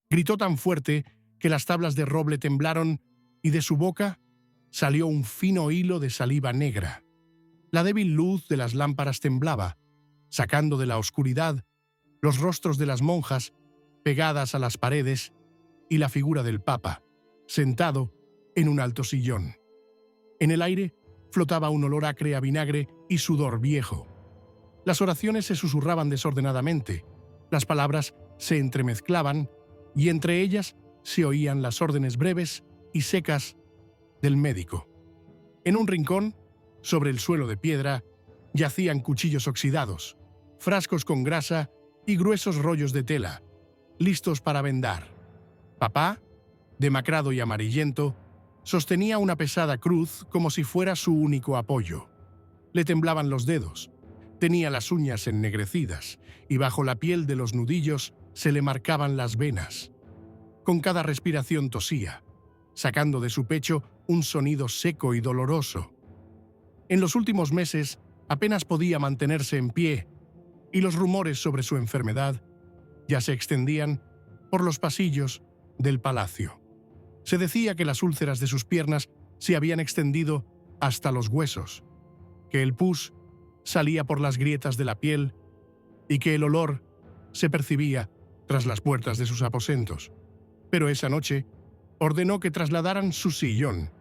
Gritó tan fuerte que las tablas de roble temblaron y de su boca salió un fino hilo de saliva negra. La débil luz de las lámparas temblaba, sacando de la oscuridad los rostros de las monjas pegadas a las paredes y la figura del Papa, sentado en un alto sillón. En el aire flotaba un olor acre a vinagre y sudor viejo. Las oraciones se susurraban desordenadamente, las palabras se entremezclaban y entre ellas se oían las órdenes breves y secas del médico. En un rincón, sobre el suelo de piedra, yacían cuchillos oxidados, frascos con grasa y gruesos rollos de tela, listos para vendar. Papá, demacrado y amarillento, sostenía una pesada cruz como si fuera su único apoyo. Le temblaban los dedos, tenía las uñas ennegrecidas y bajo la piel de los nudillos se le marcaban las venas. Con cada respiración tosía, sacando de su pecho un sonido seco y doloroso. En los últimos meses apenas podía mantenerse en pie y los rumores sobre su enfermedad ya se extendían por los pasillos del palacio. Se decía que las úlceras de sus piernas se habían extendido hasta los huesos, que el pus salía por las grietas de la piel y que el olor se percibía tras las puertas de sus aposentos. Pero esa noche ordenó que trasladaran su sillón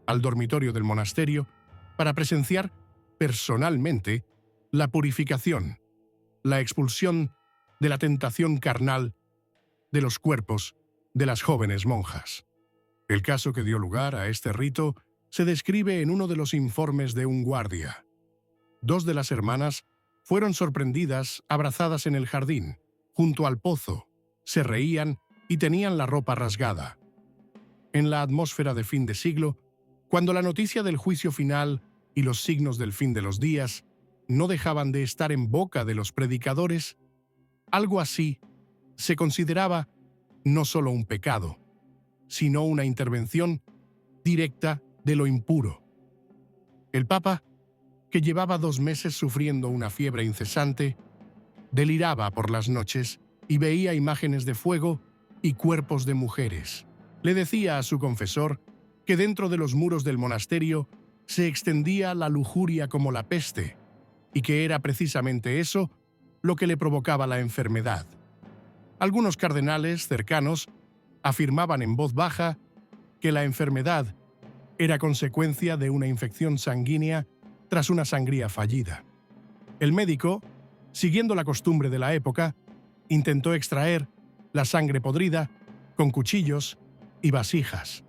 al dormitorio del monasterio para presenciar personalmente la purificación, la expulsión de la tentación carnal de los cuerpos de las jóvenes monjas. El caso que dio lugar a este rito se describe en uno de los informes de un guardia. 2 de las hermanas fueron sorprendidas abrazadas en el jardín, junto al pozo, se reían y tenían la ropa rasgada. En la atmósfera de fin de siglo, cuando la noticia del juicio final y los signos del fin de los días no dejaban de estar en boca de los predicadores, algo así se consideraba no solo un pecado, sino una intervención directa de lo impuro. El Papa, que llevaba 2 meses sufriendo una fiebre incesante, deliraba por las noches y veía imágenes de fuego y cuerpos de mujeres. Le decía a su confesor que dentro de los muros del monasterio se extendía la lujuria como la peste, y que era precisamente eso lo que le provocaba la enfermedad. Algunos cardenales cercanos afirmaban en voz baja que la enfermedad era consecuencia de una infección sanguínea tras una sangría fallida. El médico, siguiendo la costumbre de la época, intentó extraer la sangre podrida con cuchillos y vasijas.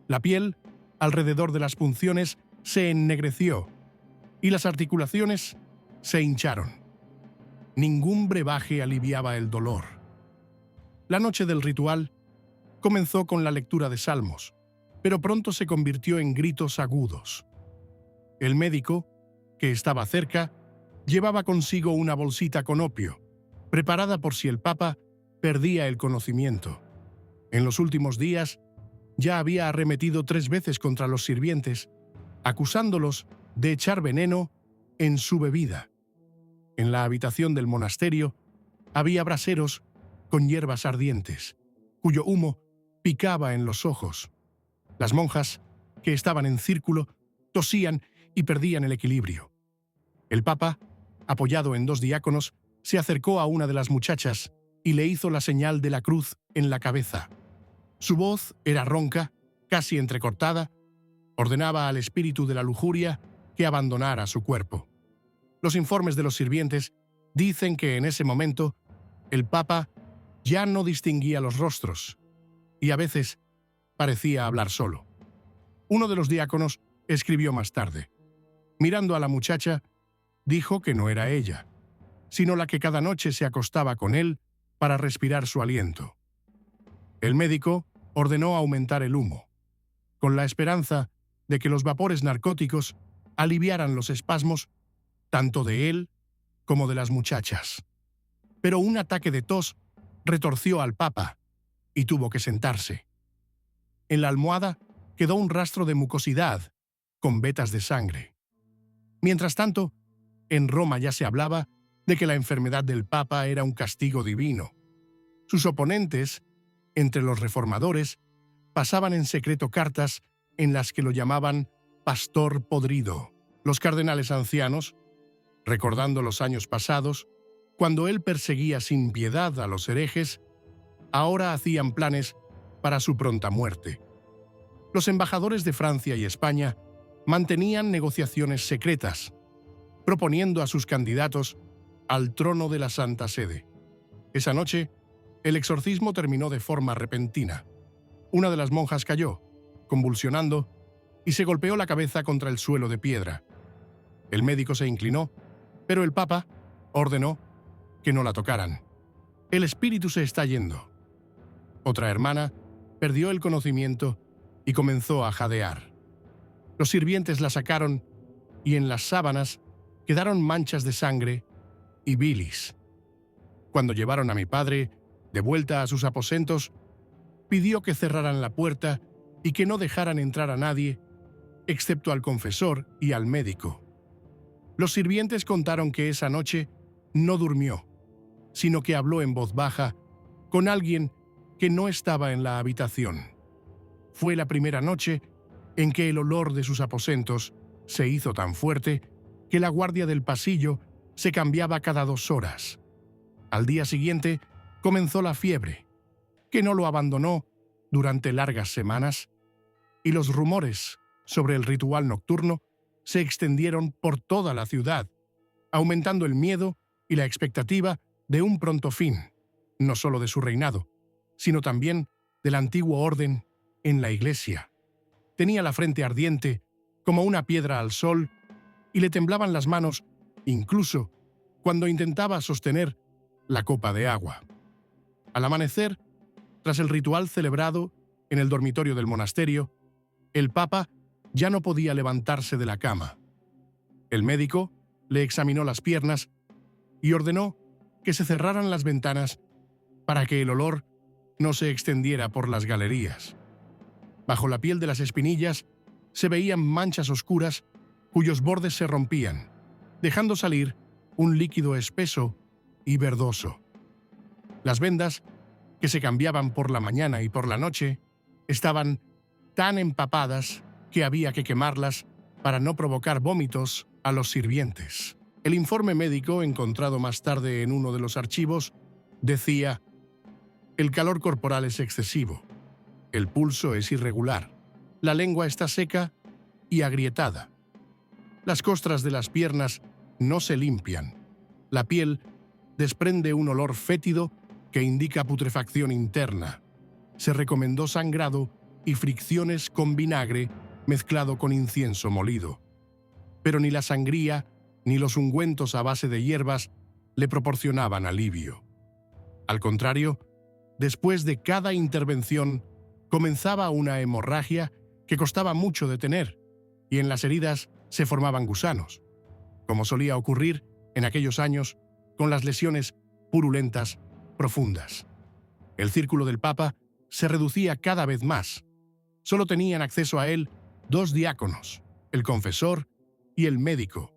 La piel, alrededor de las punciones, se ennegreció y las articulaciones se hincharon. Ningún brebaje aliviaba el dolor. La noche del ritual comenzó con la lectura de salmos, pero pronto se convirtió en gritos agudos. El médico, que estaba cerca, llevaba consigo una bolsita con opio, preparada por si el Papa perdía el conocimiento. En los últimos días ya había arremetido 3 veces contra los sirvientes, acusándolos de echar veneno en su bebida. En la habitación del monasterio había braseros con hierbas ardientes, cuyo humo picaba en los ojos. Las monjas, que estaban en círculo, tosían y perdían el equilibrio. El Papa, apoyado en 2 diáconos, se acercó a una de las muchachas y le hizo la señal de la cruz en la cabeza. Su voz era ronca, casi entrecortada, ordenaba al espíritu de la lujuria que abandonara su cuerpo. Los informes de los sirvientes dicen que en ese momento el Papa ya no distinguía los rostros y a veces parecía hablar solo. Uno de los diáconos escribió más tarde. Mirando a la muchacha, dijo que no era ella, sino la que cada noche se acostaba con él para respirar su aliento. El médico ordenó aumentar el humo, con la esperanza de que los vapores narcóticos aliviaran los espasmos tanto de él como de las muchachas. Pero un ataque de tos retorció al Papa y tuvo que sentarse. En la almohada quedó un rastro de mucosidad con vetas de sangre. Mientras tanto, en Roma ya se hablaba de que la enfermedad del Papa era un castigo divino. Sus oponentes Entre los reformadores pasaban en secreto cartas en las que lo llamaban pastor podrido. Los cardenales ancianos, recordando los años pasados, cuando él perseguía sin piedad a los herejes, ahora hacían planes para su pronta muerte. Los embajadores de Francia y España mantenían negociaciones secretas, proponiendo a sus candidatos al trono de la Santa Sede. Esa noche, el exorcismo terminó de forma repentina. Una de las monjas cayó, convulsionando, y se golpeó la cabeza contra el suelo de piedra. El médico se inclinó, pero el Papa ordenó que no la tocaran. El espíritu se está yendo. Otra hermana perdió el conocimiento y comenzó a jadear. Los sirvientes la sacaron y en las sábanas quedaron manchas de sangre y bilis. Cuando llevaron a mi padre de vuelta a sus aposentos, pidió que cerraran la puerta y que no dejaran entrar a nadie, excepto al confesor y al médico. Los sirvientes contaron que esa noche no durmió, sino que habló en voz baja con alguien que no estaba en la habitación. Fue la primera noche en que el olor de sus aposentos se hizo tan fuerte que la guardia del pasillo se cambiaba cada 2 horas. Al día siguiente comenzó la fiebre, que no lo abandonó durante largas semanas, y los rumores sobre el ritual nocturno se extendieron por toda la ciudad, aumentando el miedo y la expectativa de un pronto fin, no solo de su reinado, sino también del antiguo orden en la Iglesia. Tenía la frente ardiente como una piedra al sol y le temblaban las manos incluso cuando intentaba sostener la copa de agua. Al amanecer, tras el ritual celebrado en el dormitorio del monasterio, el Papa ya no podía levantarse de la cama. El médico le examinó las piernas y ordenó que se cerraran las ventanas para que el olor no se extendiera por las galerías. Bajo la piel de las espinillas se veían manchas oscuras cuyos bordes se rompían, dejando salir un líquido espeso y verdoso. Las vendas, que se cambiaban por la mañana y por la noche, estaban tan empapadas que había que quemarlas para no provocar vómitos a los sirvientes. El informe médico, encontrado más tarde en uno de los archivos, decía: el calor corporal es excesivo, el pulso es irregular, la lengua está seca y agrietada, las costras de las piernas no se limpian, la piel desprende un olor fétido que indica putrefacción interna. Se recomendó sangrado y fricciones con vinagre mezclado con incienso molido. Pero ni la sangría ni los ungüentos a base de hierbas le proporcionaban alivio. Al contrario, después de cada intervención comenzaba una hemorragia que costaba mucho detener, y en las heridas se formaban gusanos, como solía ocurrir en aquellos años con las lesiones purulentas profundas. El círculo del Papa se reducía cada vez más. Solo tenían acceso a él 2 diáconos, el confesor y el médico.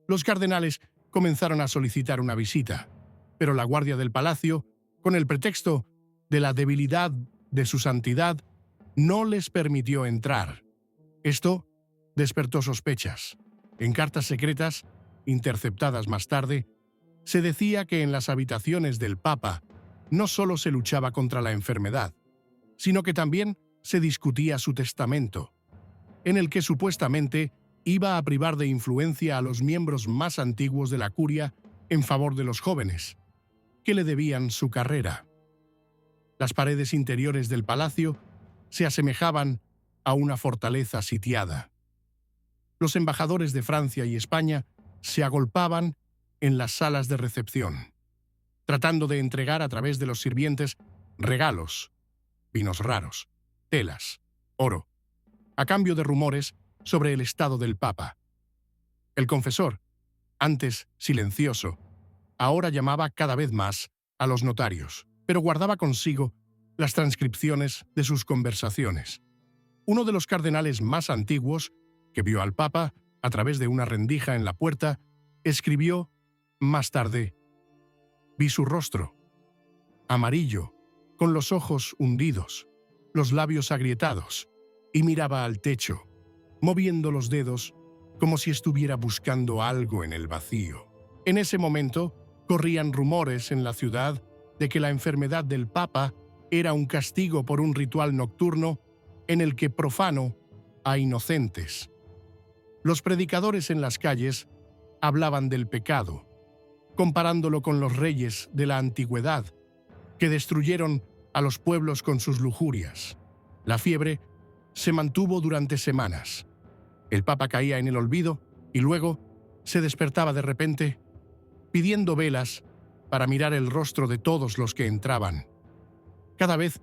Los cardenales comenzaron a solicitar una visita, pero la guardia del palacio, con el pretexto de la debilidad de su santidad, no les permitió entrar. Esto despertó sospechas. En cartas secretas, interceptadas más tarde, se decía que en las habitaciones del Papa no solo se luchaba contra la enfermedad, sino que también se discutía su testamento, en el que supuestamente iba a privar de influencia a los miembros más antiguos de la curia en favor de los jóvenes, que le debían su carrera. Las paredes interiores del palacio se asemejaban a una fortaleza sitiada. Los embajadores de Francia y España se agolpaban en las salas de recepción, tratando de entregar a través de los sirvientes regalos, vinos raros, telas, oro, a cambio de rumores sobre el estado del Papa. El confesor, antes silencioso, ahora llamaba cada vez más a los notarios, pero guardaba consigo las transcripciones de sus conversaciones. Uno de los cardenales más antiguos, que vio al Papa a través de una rendija en la puerta, escribió más tarde: vi su rostro, amarillo, con los ojos hundidos, los labios agrietados, y miraba al techo, moviendo los dedos como si estuviera buscando algo en el vacío. En ese momento, corrían rumores en la ciudad de que la enfermedad del Papa era un castigo por un ritual nocturno en el que profano a inocentes. Los predicadores en las calles hablaban del pecado, comparándolo con los reyes de la antigüedad, que destruyeron a los pueblos con sus lujurias. La fiebre se mantuvo durante semanas. El Papa caía en el olvido y luego se despertaba de repente, pidiendo velas para mirar el rostro de todos los que entraban. Cada vez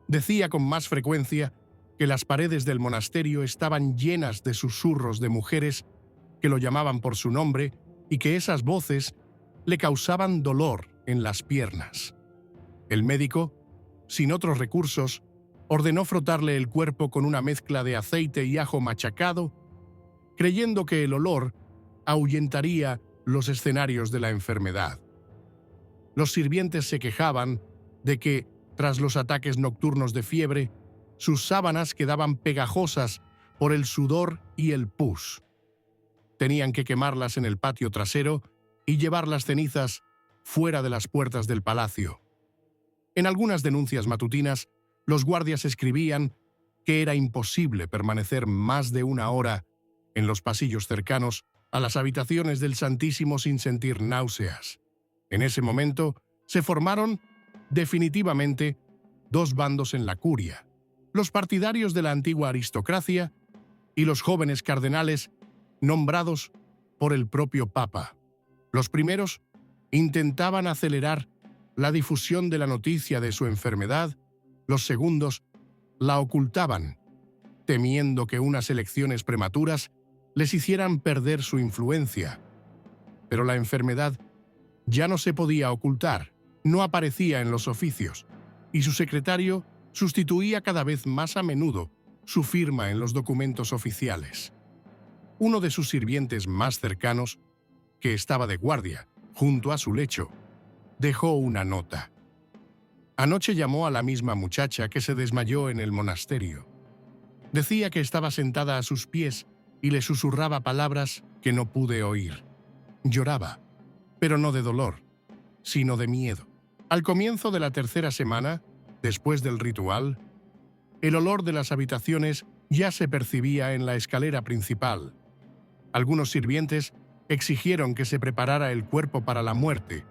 decía con más frecuencia que las paredes del monasterio estaban llenas de susurros de mujeres que lo llamaban por su nombre y que esas voces le causaban dolor en las piernas. El médico, sin otros recursos, ordenó frotarle el cuerpo con una mezcla de aceite y ajo machacado, creyendo que el olor ahuyentaría los escenarios de la enfermedad. Los sirvientes se quejaban de que, tras los ataques nocturnos de fiebre, sus sábanas quedaban pegajosas por el sudor y el pus. Tenían que quemarlas en el patio trasero y llevar las cenizas fuera de las puertas del palacio. En algunas denuncias matutinas, los guardias escribían que era imposible permanecer más de una hora en los pasillos cercanos a las habitaciones del Santísimo sin sentir náuseas. En ese momento se formaron definitivamente dos bandos en la curia: los partidarios de la antigua aristocracia y los jóvenes cardenales nombrados por el propio Papa. Los primeros intentaban acelerar la difusión de la noticia de su enfermedad, los segundos la ocultaban, temiendo que unas elecciones prematuras les hicieran perder su influencia. Pero la enfermedad ya no se podía ocultar, no aparecía en los oficios, y su secretario sustituía cada vez más a menudo su firma en los documentos oficiales. Uno de sus sirvientes más cercanos, que estaba de guardia junto a su lecho, dejó una nota. Anoche llamó a la misma muchacha que se desmayó en el monasterio. Decía que estaba sentada a sus pies y le susurraba palabras que no pude oír. Lloraba, pero no de dolor, sino de miedo. Al comienzo de la tercera semana, después del ritual, el olor de las habitaciones ya se percibía en la escalera principal. Algunos sirvientes exigieron que se preparara el cuerpo para la muerte.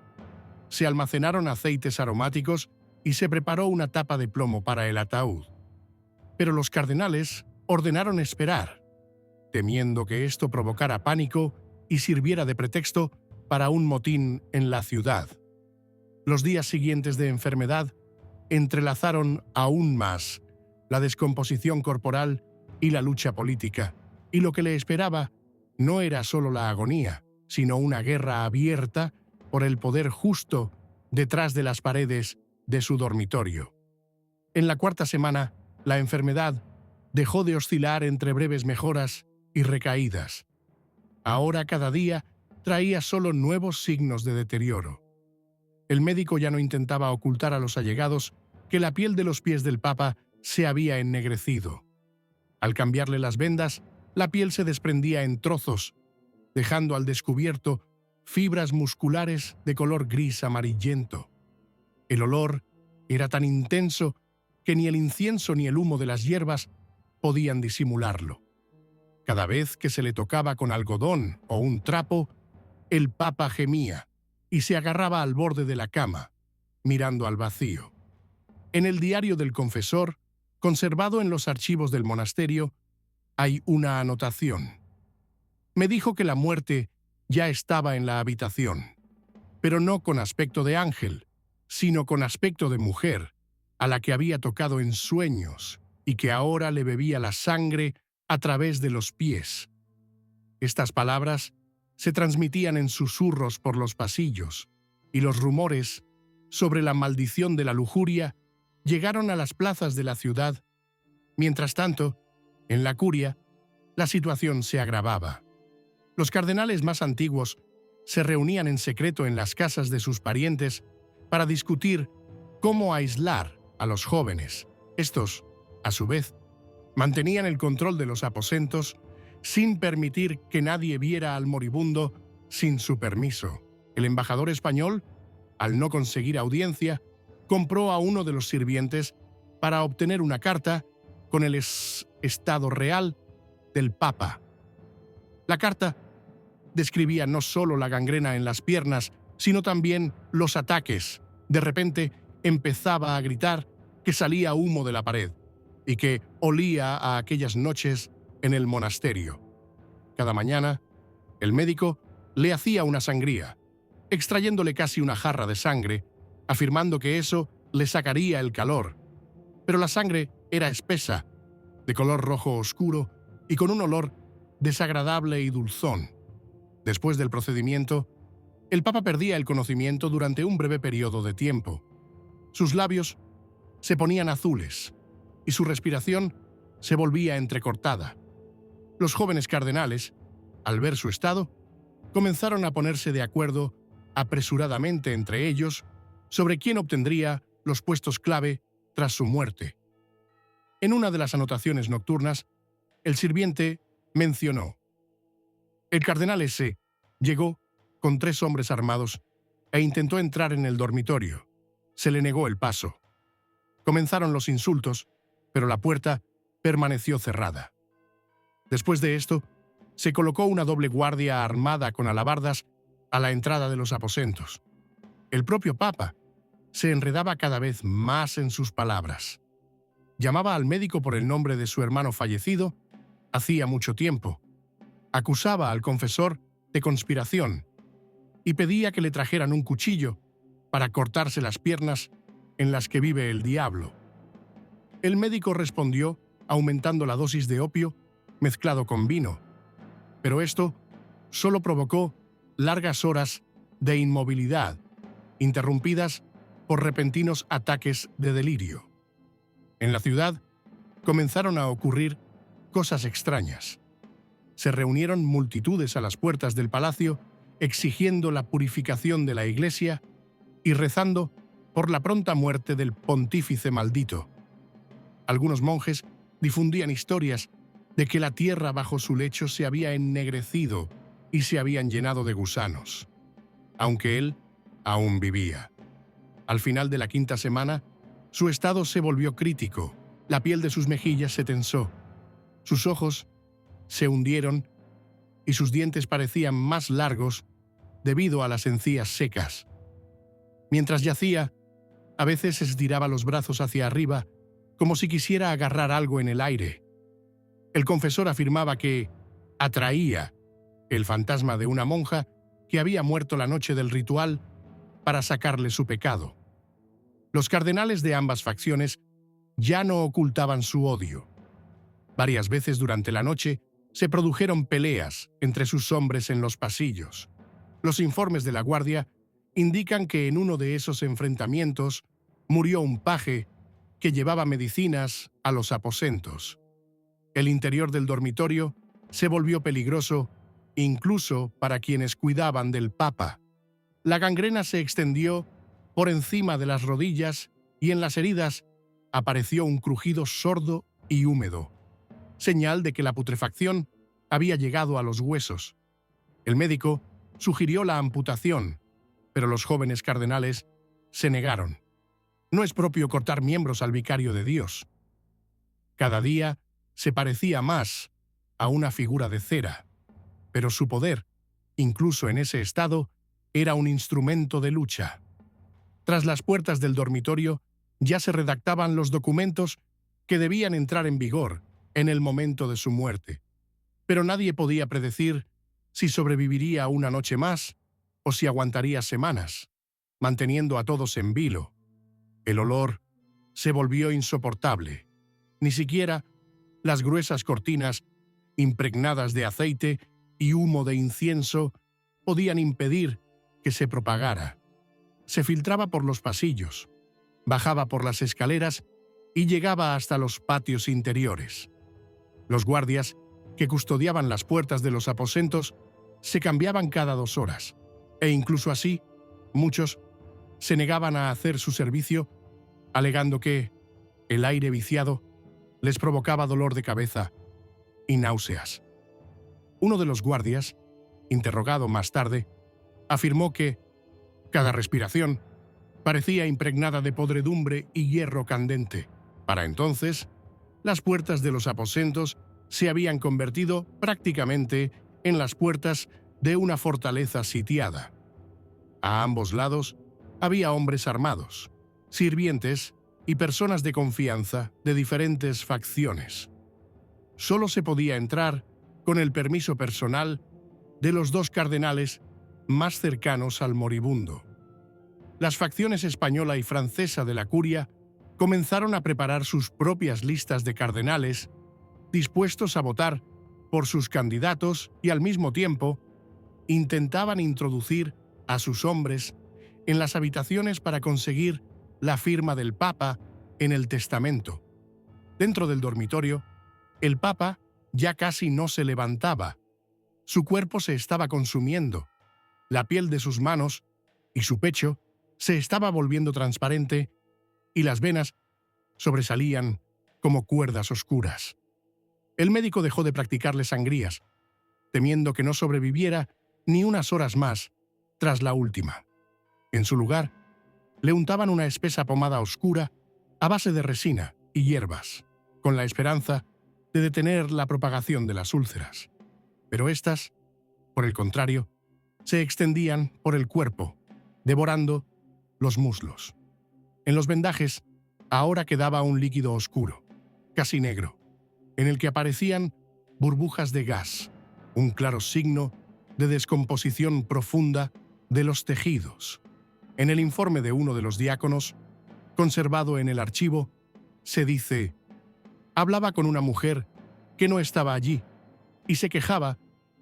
Se almacenaron aceites aromáticos y se preparó una tapa de plomo para el ataúd. Pero los cardenales ordenaron esperar, temiendo que esto provocara pánico y sirviera de pretexto para un motín en la ciudad. Los días siguientes de enfermedad entrelazaron aún más la descomposición corporal y la lucha política, y lo que le esperaba no era solo la agonía, sino una guerra abierta por el poder justo detrás de las paredes de su dormitorio. En la cuarta semana, la enfermedad dejó de oscilar entre breves mejoras y recaídas. Ahora cada día traía solo nuevos signos de deterioro. El médico ya no intentaba ocultar a los allegados que la piel de los pies del Papa se había ennegrecido. Al cambiarle las vendas, la piel se desprendía en trozos, dejando al descubierto fibras musculares de color gris amarillento. El olor era tan intenso que ni el incienso ni el humo de las hierbas podían disimularlo. Cada vez que se le tocaba con algodón o un trapo, el Papa gemía y se agarraba al borde de la cama, mirando al vacío. En el diario del confesor, conservado en los archivos del monasterio, hay una anotación. Me dijo que la muerte ya estaba en la habitación, pero no con aspecto de ángel, sino con aspecto de mujer, a la que había tocado en sueños y que ahora le bebía la sangre a través de los pies. Estas palabras se transmitían en susurros por los pasillos, y los rumores sobre la maldición de la lujuria llegaron a las plazas de la ciudad. Mientras tanto, en la curia, la situación se agravaba. Los cardenales más antiguos se reunían en secreto en las casas de sus parientes para discutir cómo aislar a los jóvenes. Estos, a su vez, mantenían el control de los aposentos sin permitir que nadie viera al moribundo sin su permiso. El embajador español, al no conseguir audiencia, compró a uno de los sirvientes para obtener una carta con el estado real del Papa. La carta describía no solo la gangrena en las piernas, sino también los ataques. De repente empezaba a gritar que salía humo de la pared y que olía a aquellas noches en el monasterio. Cada mañana, el médico le hacía una sangría, extrayéndole casi una jarra de sangre, afirmando que eso le sacaría el calor. Pero la sangre era espesa, de color rojo oscuro y con un olor desagradable y dulzón. Después del procedimiento, el Papa perdía el conocimiento durante un breve periodo de tiempo. Sus labios se ponían azules y su respiración se volvía entrecortada. Los jóvenes cardenales, al ver su estado, comenzaron a ponerse de acuerdo apresuradamente entre ellos sobre quién obtendría los puestos clave tras su muerte. En una de las anotaciones nocturnas, el sirviente mencionó: el cardenal S. llegó con 3 hombres armados e intentó entrar en el dormitorio. Se le negó el paso. Comenzaron los insultos, pero la puerta permaneció cerrada. Después de esto, se colocó una doble guardia armada con alabardas a la entrada de los aposentos. El propio Papa se enredaba cada vez más en sus palabras. Llamaba al médico por el nombre de su hermano fallecido hacía mucho tiempo. Acusaba al confesor de conspiración y pedía que le trajeran un cuchillo para cortarse las piernas en las que vive el diablo. El médico respondió aumentando la dosis de opio mezclado con vino, pero esto solo provocó largas horas de inmovilidad, interrumpidas por repentinos ataques de delirio. En la ciudad comenzaron a ocurrir cosas extrañas. Se reunieron multitudes a las puertas del palacio exigiendo la purificación de la Iglesia y rezando por la pronta muerte del pontífice maldito. Algunos monjes difundían historias de que la tierra bajo su lecho se había ennegrecido y se habían llenado de gusanos, aunque él aún vivía. Al final de la 5ª semana, su estado se volvió crítico, la piel de sus mejillas se tensó, sus ojos se hundieron y sus dientes parecían más largos debido a las encías secas. Mientras yacía, a veces estiraba los brazos hacia arriba como si quisiera agarrar algo en el aire. El confesor afirmaba que atraía el fantasma de una monja que había muerto la noche del ritual para sacarle su pecado. Los cardenales de ambas facciones ya no ocultaban su odio. Varias veces durante la noche se produjeron peleas entre sus hombres en los pasillos. Los informes de la guardia indican que en uno de esos enfrentamientos murió un paje que llevaba medicinas a los aposentos. El interior del dormitorio se volvió peligroso incluso para quienes cuidaban del Papa. La gangrena se extendió por encima de las rodillas y en las heridas apareció un crujido sordo y húmedo, señal de que la putrefacción había llegado a los huesos. El médico sugirió la amputación, pero los jóvenes cardenales se negaron. No es propio cortar miembros al vicario de Dios. Cada día se parecía más a una figura de cera, pero su poder, incluso en ese estado, era un instrumento de lucha. Tras las puertas del dormitorio ya se redactaban los documentos que debían entrar en vigor en el momento de su muerte, pero nadie podía predecir si sobreviviría una noche más o si aguantaría semanas, manteniendo a todos en vilo. El olor se volvió insoportable. Ni siquiera las gruesas cortinas, impregnadas de aceite y humo de incienso, podían impedir que se propagara. Se filtraba por los pasillos, bajaba por las escaleras y llegaba hasta los patios interiores. Los guardias que custodiaban las puertas de los aposentos se cambiaban cada 2 horas, e incluso así, muchos se negaban a hacer su servicio alegando que el aire viciado les provocaba dolor de cabeza y náuseas. Uno de los guardias, interrogado más tarde, afirmó que cada respiración parecía impregnada de podredumbre y hierro candente. Para entonces, las puertas de los aposentos se habían convertido prácticamente en las puertas de una fortaleza sitiada. A ambos lados había hombres armados, sirvientes y personas de confianza de diferentes facciones. Solo se podía entrar con el permiso personal de los dos cardenales más cercanos al moribundo. Las facciones española y francesa de la curia comenzaron a preparar sus propias listas de cardenales dispuestos a votar por sus candidatos y al mismo tiempo intentaban introducir a sus hombres en las habitaciones para conseguir la firma del Papa en el testamento. Dentro del dormitorio, el Papa ya casi no se levantaba. Su cuerpo se estaba consumiendo. La piel de sus manos y su pecho se estaba volviendo transparente y las venas sobresalían como cuerdas oscuras. El médico dejó de practicarle sangrías, temiendo que no sobreviviera ni unas horas más tras la última. En su lugar, le untaban una espesa pomada oscura a base de resina y hierbas, con la esperanza de detener la propagación de las úlceras. Pero éstas, por el contrario, se extendían por el cuerpo, devorando los muslos. En los vendajes ahora quedaba un líquido oscuro, casi negro, en el que aparecían burbujas de gas, un claro signo de descomposición profunda de los tejidos. En el informe de uno de los diáconos, conservado en el archivo, se dice: hablaba con una mujer que no estaba allí y se quejaba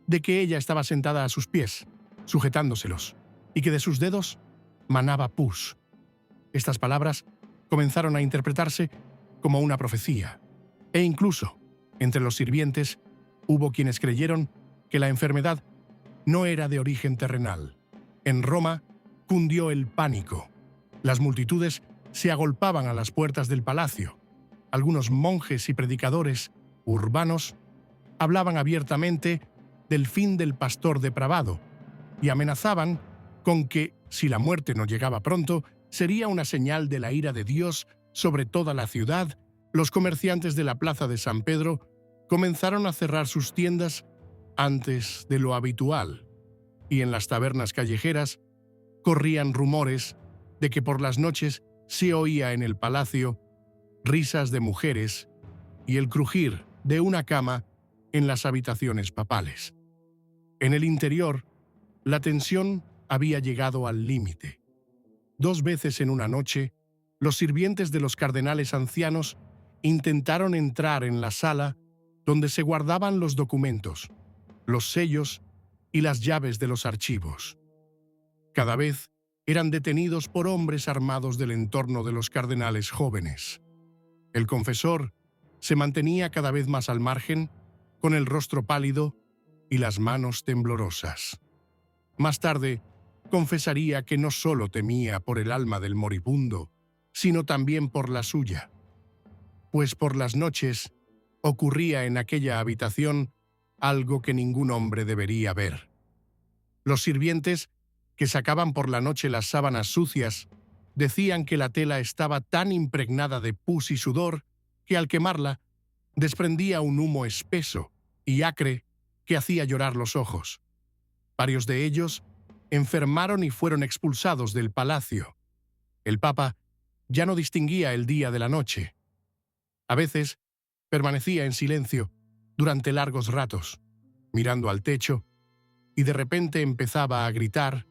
de que ella estaba sentada a sus pies, sujetándoselos, y que de sus dedos manaba pus. Estas palabras comenzaron a interpretarse como una profecía, e incluso entre los sirvientes hubo quienes creyeron que la enfermedad no era de origen terrenal. En Roma cundió el pánico. Las multitudes se agolpaban a las puertas del palacio. Algunos monjes y predicadores urbanos hablaban abiertamente del fin del pastor depravado y amenazaban con que, si la muerte no llegaba pronto, sería una señal de la ira de Dios sobre toda la ciudad. Los comerciantes de la plaza de San Pedro comenzaron a cerrar sus tiendas antes de lo habitual, y en las tabernas callejeras corrían rumores de que por las noches se oía en el palacio risas de mujeres y el crujir de una cama en las habitaciones papales. En el interior, la tensión había llegado al límite. 2 veces en una noche, los sirvientes de los cardenales ancianos intentaron entrar en la sala donde se guardaban los documentos, los sellos y las llaves de los archivos. Cada vez eran detenidos por hombres armados del entorno de los cardenales jóvenes. El confesor se mantenía cada vez más al margen, con el rostro pálido y las manos temblorosas. Más tarde, confesaría que no solo temía por el alma del moribundo, sino también por la suya, pues por las noches ocurría en aquella habitación algo que ningún hombre debería ver. Los sirvientes, que sacaban por la noche las sábanas sucias, decían que la tela estaba tan impregnada de pus y sudor que al quemarla desprendía un humo espeso y acre que hacía llorar los ojos. Varios de ellos enfermaron y fueron expulsados del palacio. El Papa ya no distinguía el día de la noche. A veces permanecía en silencio durante largos ratos, mirando al techo, y de repente empezaba a gritar,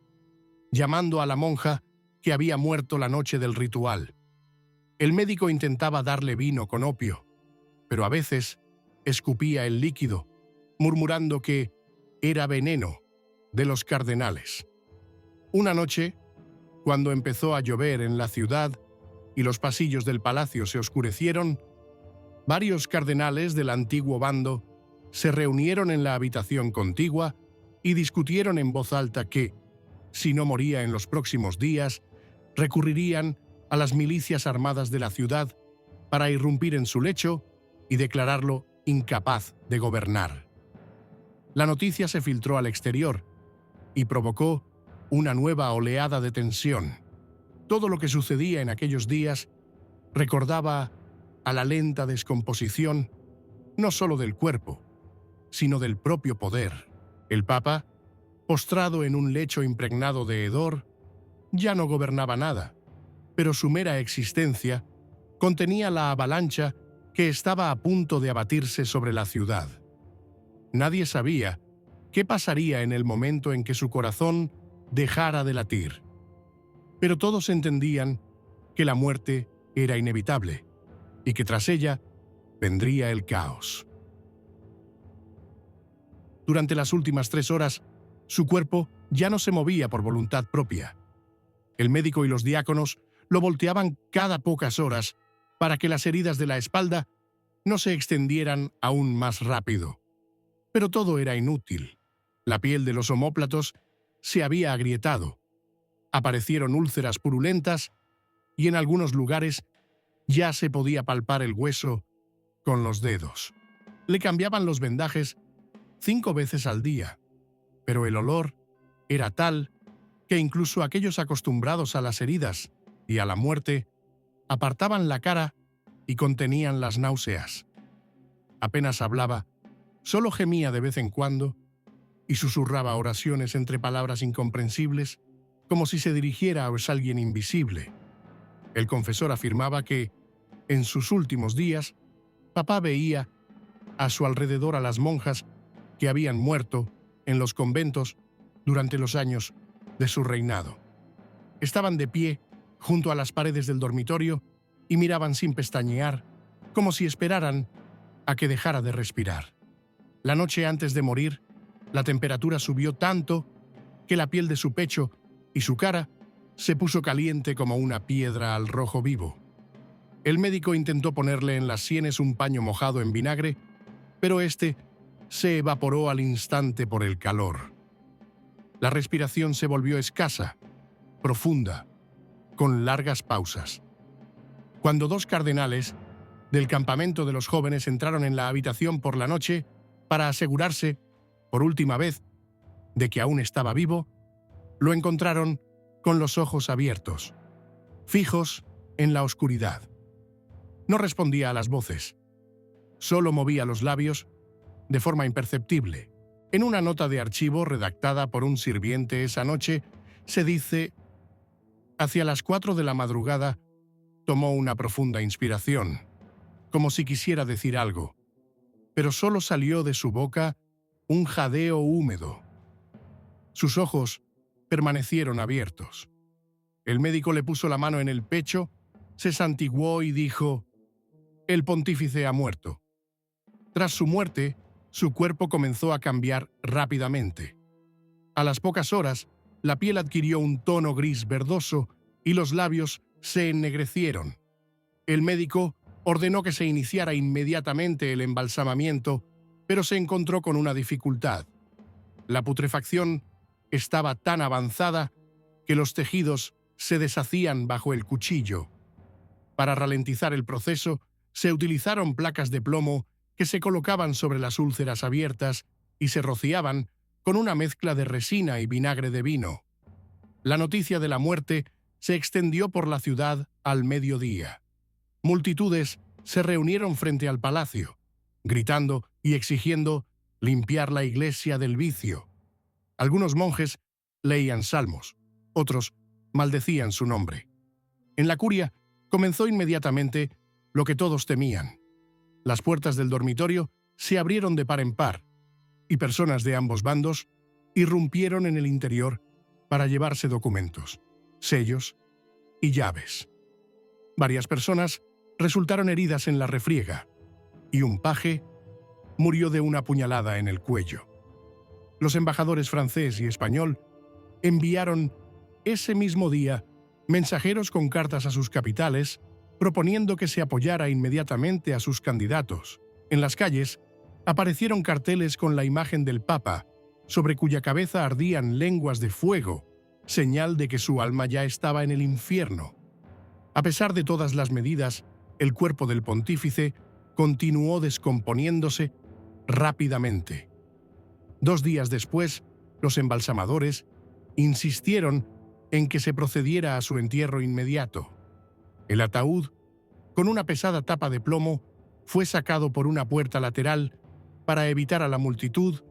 llamando a la monja que había muerto la noche del ritual. El médico intentaba darle vino con opio, pero a veces escupía el líquido, murmurando que era veneno de los cardenales. Una noche, cuando empezó a llover en la ciudad y los pasillos del palacio se oscurecieron, varios cardenales del antiguo bando se reunieron en la habitación contigua y discutieron en voz alta que, si no moría en los próximos días, recurrirían a las milicias armadas de la ciudad para irrumpir en su lecho y declararlo incapaz de gobernar. La noticia se filtró al exterior y provocó una nueva oleada de tensión. Todo lo que sucedía en aquellos días recordaba a la lenta descomposición no solo del cuerpo, sino del propio poder. El Papa, postrado en un lecho impregnado de hedor, ya no gobernaba nada, pero su mera existencia contenía la avalancha que estaba a punto de abatirse sobre la ciudad. Nadie sabía qué pasaría en el momento en que su corazón dejara de latir. Pero todos entendían que la muerte era inevitable y que tras ella vendría el caos. Durante las últimas 3 horas, su cuerpo ya no se movía por voluntad propia. El médico y los diáconos lo volteaban cada pocas horas para que las heridas de la espalda no se extendieran aún más rápido. Pero todo era inútil. La piel de los omóplatos se había agrietado. Aparecieron úlceras purulentas y en algunos lugares ya se podía palpar el hueso con los dedos. Le cambiaban los vendajes 5 veces al día, pero el olor era tal que incluso aquellos acostumbrados a las heridas y a la muerte apartaban la cara y contenían las náuseas. Apenas hablaba, solo gemía de vez en cuando y susurraba oraciones entre palabras incomprensibles, como si se dirigiera a alguien invisible. El confesor afirmaba que, en sus últimos días, papá veía a su alrededor a las monjas que habían muerto en los conventos durante los años de su reinado. Estaban de pie junto a las paredes del dormitorio y miraban sin pestañear, como si esperaran a que dejara de respirar. La noche antes de morir, la temperatura subió tanto que la piel de su pecho y su cara se puso caliente como una piedra al rojo vivo. El médico intentó ponerle en las sienes un paño mojado en vinagre, pero este se evaporó al instante por el calor. La respiración se volvió escasa, profunda, con largas pausas. Cuando 2 cardenales del campamento de los jóvenes entraron en la habitación por la noche para asegurarse, por última vez, de que aún estaba vivo, lo encontraron con los ojos abiertos, fijos en la oscuridad. No respondía a las voces, solo movía los labios de forma imperceptible. En una nota de archivo redactada por un sirviente esa noche, se dice: hacia las 4 de la madrugada tomó una profunda inspiración, como si quisiera decir algo, pero solo salió de su boca un jadeo húmedo. Sus ojos permanecieron abiertos. El médico le puso la mano en el pecho, se santiguó y dijo: «El pontífice ha muerto». Tras su muerte, su cuerpo comenzó a cambiar rápidamente. A las pocas horas, la piel adquirió un tono gris verdoso y los labios se ennegrecieron. El médico ordenó que se iniciara inmediatamente el embalsamamiento, pero se encontró con una dificultad. La putrefacción estaba tan avanzada que los tejidos se deshacían bajo el cuchillo. Para ralentizar el proceso, se utilizaron placas de plomo que se colocaban sobre las úlceras abiertas y se rociaban con una mezcla de resina y vinagre de vino. La noticia de la muerte se extendió por la ciudad al mediodía. Multitudes se reunieron frente al palacio, gritando y exigiendo limpiar la iglesia del vicio. Algunos monjes leían salmos, otros maldecían su nombre. En la curia comenzó inmediatamente lo que todos temían. Las puertas del dormitorio se abrieron de par en par, y personas de ambos bandos irrumpieron en el interior para llevarse documentos, sellos y llaves. Varias personas resultaron heridas en la refriega, y un paje murió de una puñalada en el cuello. Los embajadores francés y español enviaron ese mismo día mensajeros con cartas a sus capitales proponiendo que se apoyara inmediatamente a sus candidatos. En las calles aparecieron carteles con la imagen del Papa, sobre cuya cabeza ardían lenguas de fuego, señal de que su alma ya estaba en el infierno. A pesar de todas las medidas, el cuerpo del pontífice continuó descomponiéndose rápidamente. 2 días después, los embalsamadores insistieron en que se procediera a su entierro inmediato. El ataúd, con una pesada tapa de plomo, fue sacado por una puerta lateral para evitar a la multitud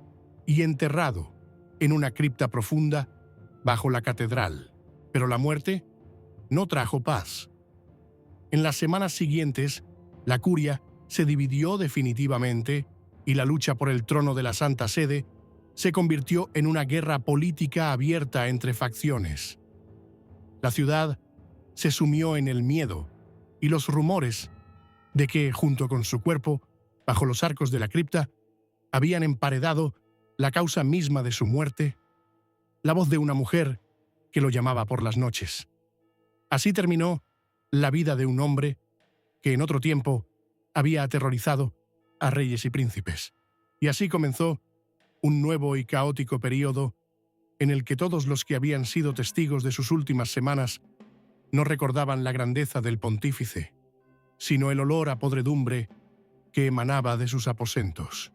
y enterrado en una cripta profunda bajo la catedral. Pero la muerte no trajo paz. En las semanas siguientes, la curia se dividió definitivamente y la lucha por el trono de la Santa Sede se convirtió en una guerra política abierta entre facciones. La ciudad se sumió en el miedo y los rumores de que, junto con su cuerpo, bajo los arcos de la cripta, habían emparedado la causa misma de su muerte, la voz de una mujer que lo llamaba por las noches. Así terminó la vida de un hombre que en otro tiempo había aterrorizado a reyes y príncipes. Y así comenzó un nuevo y caótico período en el que todos los que habían sido testigos de sus últimas semanas no recordaban la grandeza del pontífice, sino el olor a podredumbre que emanaba de sus aposentos.